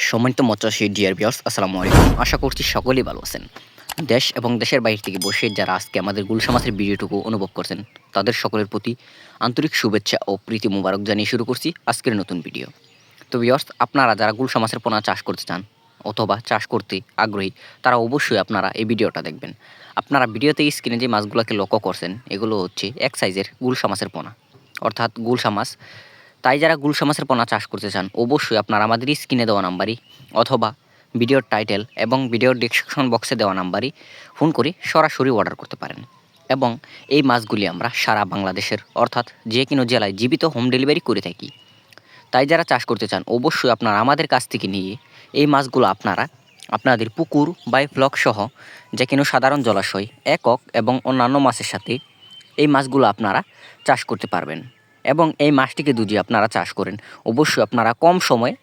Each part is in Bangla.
সম্মানিত মৎস্যচাষী ডিয়ার ভিউয়ার্স, আসসালামু আলাইকুম। আশা করছি সকলেই ভালো আছেন। দেশ এবং দেশের বাইরে থেকে বসে যারা আজকে আমাদের গুলশা মাছের ভিডিওটুকু অনুভব করছেন, তাদের সকলের প্রতি আন্তরিক শুভেচ্ছা ও প্রীতি মুবারক জানিয়ে শুরু করছি আজকের নতুন ভিডিও। তো ভিউয়ার্স, আপনারা যারা গুলশা মাছের পোনা চাষ করতে চান অথবা চাষ করতে আগ্রহী, তারা অবশ্যই আপনারা এই ভিডিওটা দেখবেন। আপনারা ভিডিওতে স্ক্রিনে যে মাছগুলোকে লক্ষ্য করছেন, এগুলো হচ্ছে এক সাইজের গুলশা মাছের পোনা, অর্থাৎ গুলশা মাছ। তাই যারা গুলশা মাছের পোনা চাষ করতে চান, অবশ্যই আপনারা আমাদের স্ক্রিনে দেওয়া নাম্বারই অথবা ভিডিওর টাইটেল এবং ভিডিওর ডেসক্রিপশন বক্সে দেওয়া নাম্বারই ফোন করে সরাসরি অর্ডার করতে পারেন। এবং এই মাছগুলি আমরা সারা বাংলাদেশের অর্থাৎ যে কোনো জেলায় জীবিত হোম ডেলিভারি করে থাকি। তাই যারা চাষ করতে চান, অবশ্যই আপনারা আমাদের কাছ থেকে নিয়ে এই মাছগুলো আপনারা আপনাদের পুকুর বা ফ্লক সহ যে কোনো সাধারণ জলাশয়, একক এবং অন্যান্য মাছের সাথে এই মাছগুলো আপনারা চাষ করতে পারবেন। এবং এই মাছটিকে যদি আপনারা চাষ করেন, অবশ্যই আপনারা কম সময়ে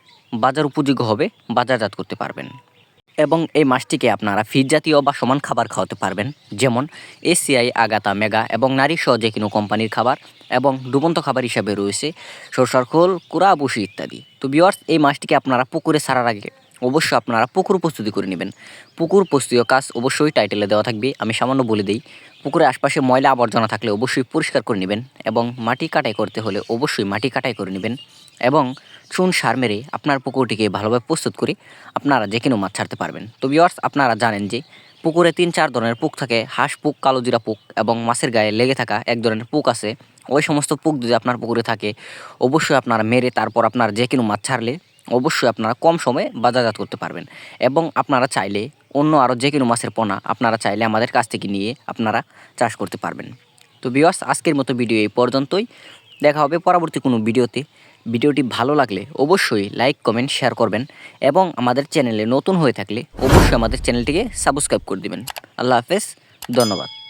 বাজার উপযোগী হবে বাজারজাত করতে পারবেন। এবং এই মাছটিকে আপনারা ফিড জাতীয় বা সমান খাবার খাওয়াতে পারবেন, যেমন এসিআই, আগাতা, মেগা এবং নারী সহ যে কোনো কোম্পানির খাবার, এবং ডুবন্ত খাবার হিসাবে রয়েছে সরষার খোল, কুড়া, বসি ইত্যাদি। তো ভিউয়ার্স, এই মাছটিকে আপনারা পুকুরে ছাড়ার আগে অবশ্যই আপনারা পুকুর প্রস্তুতি করে নেবেন। পুকুর প্রস্তুতির কাজ অবশ্যই টাইটেলে দেওয়া থাকবে, আমি সামান্য বলে দিই। পুকুরের আশপাশে ময়লা আবর্জনা থাকলে অবশ্যই পরিষ্কার করে নেবেন, এবং মাটি কাটাই করতে হলে অবশ্যই মাটি কাটাই করে নেবেন, এবং চুন সার মেরে আপনার পুকুরটিকে ভালোভাবে প্রস্তুত করে আপনারা যে কোনো মাছ ছাড়তে পারবেন। তো ভিউয়ার্স, আপনারা জানেন যে পুকুরে 3-4 ধরনের পোক থাকে। হাঁস পোক, কালোজিরা পোক এবং মাছের গায়ে লেগে থাকা এক ধরনের পোক আছে। ওই সমস্ত পোক যদি আপনার পুকুরে থাকে, অবশ্যই আপনারা মেরে তারপর আপনারা যে কোনো মাছ ছাড়লে অবশ্যই আপনারা কম সময়ে বাজারজাত করতে পারবেন। এবং আপনারা চাইলে অন্য আরও যে কোনো মাছের পোনা আপনারা চাইলে আমাদের কাছ থেকে নিয়ে আপনারা চাষ করতে পারবেন। তো ভিউয়ার্স, আজকের মতো ভিডিও এই পর্যন্তই। দেখা হবে পরবর্তী কোনো ভিডিওতে। ভিডিওটি ভালো লাগলে অবশ্যই লাইক, কমেন্ট, শেয়ার করবেন, এবং আমাদের চ্যানেলে নতুন হয়ে থাকলে অবশ্যই আমাদের চ্যানেলটিকে সাবস্ক্রাইব করে দিবেন। আল্লাহ হাফেজ, ধন্যবাদ।